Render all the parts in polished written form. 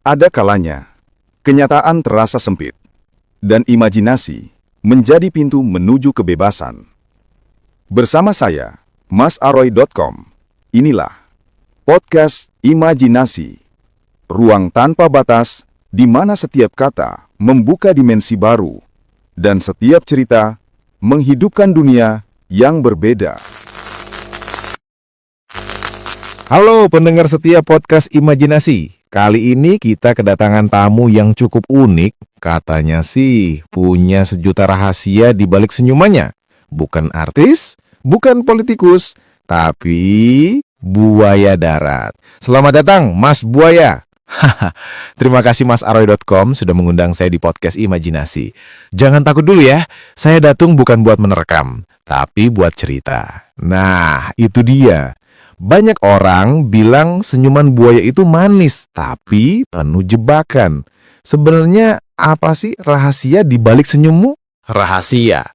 Ada kalanya, kenyataan terasa sempit, dan imajinasi menjadi pintu menuju kebebasan. Bersama saya, masaroy.com, inilah Podcast Imajinasi, ruang tanpa batas di mana setiap kata membuka dimensi baru, dan setiap cerita menghidupkan dunia yang berbeda. Halo pendengar setia Podcast Imajinasi. Kali ini kita kedatangan tamu yang cukup unik. Katanya sih punya sejuta rahasia di balik senyumannya. Bukan artis, bukan politikus, tapi buaya darat. Selamat datang Mas Buaya. Terima kasih masaroy.com sudah mengundang saya di Podcast Imajinasi. Jangan takut dulu ya, saya datang bukan buat menerkam, tapi buat cerita. Nah, itu dia. Banyak orang bilang senyuman buaya itu manis, tapi penuh jebakan. Sebenarnya apa sih rahasia di balik senyummu? Rahasia?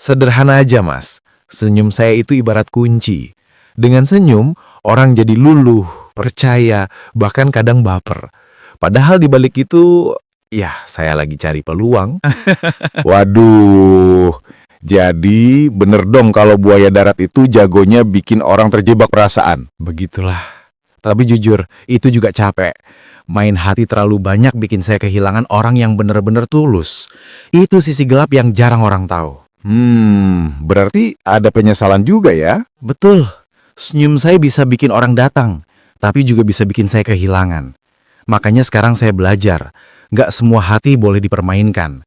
Sederhana aja, Mas. Senyum saya itu ibarat kunci. Dengan senyum, orang jadi luluh, percaya, bahkan kadang baper. Padahal di balik itu, ya saya lagi cari peluang. Waduh, jadi bener dong kalau buaya darat itu jagonya bikin orang terjebak perasaan. Begitulah. Tapi jujur, itu juga capek. Main hati terlalu banyak bikin saya kehilangan orang yang bener-bener tulus. Itu sisi gelap yang jarang orang tahu. Berarti ada penyesalan juga ya? Betul. Senyum saya bisa bikin orang datang, tapi juga bisa bikin saya kehilangan. Makanya sekarang saya belajar, nggak semua hati boleh dipermainkan.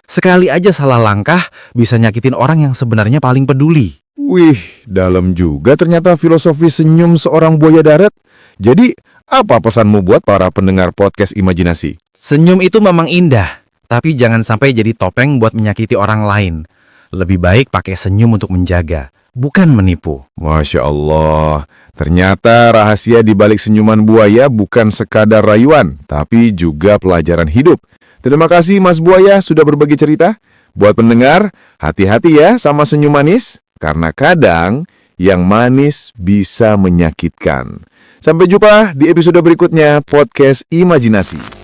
Sekali aja salah langkah bisa nyakitin orang yang sebenarnya paling peduli. Wih, dalam juga ternyata filosofi senyum seorang buaya darat. Jadi, apa pesanmu buat para pendengar Podcast Imajinasi? Senyum itu memang indah, tapi jangan sampai jadi topeng buat menyakiti orang lain. Lebih baik pakai senyum untuk menjaga, bukan menipu. Masya Allah, ternyata rahasia di balik senyuman buaya bukan sekadar rayuan, tapi juga pelajaran hidup. Terima kasih Mas Buaya sudah berbagi cerita. Buat pendengar, hati-hati ya sama senyum manis, karena kadang yang manis bisa menyakitkan. Sampai jumpa di episode berikutnya Podcast Imajinasi.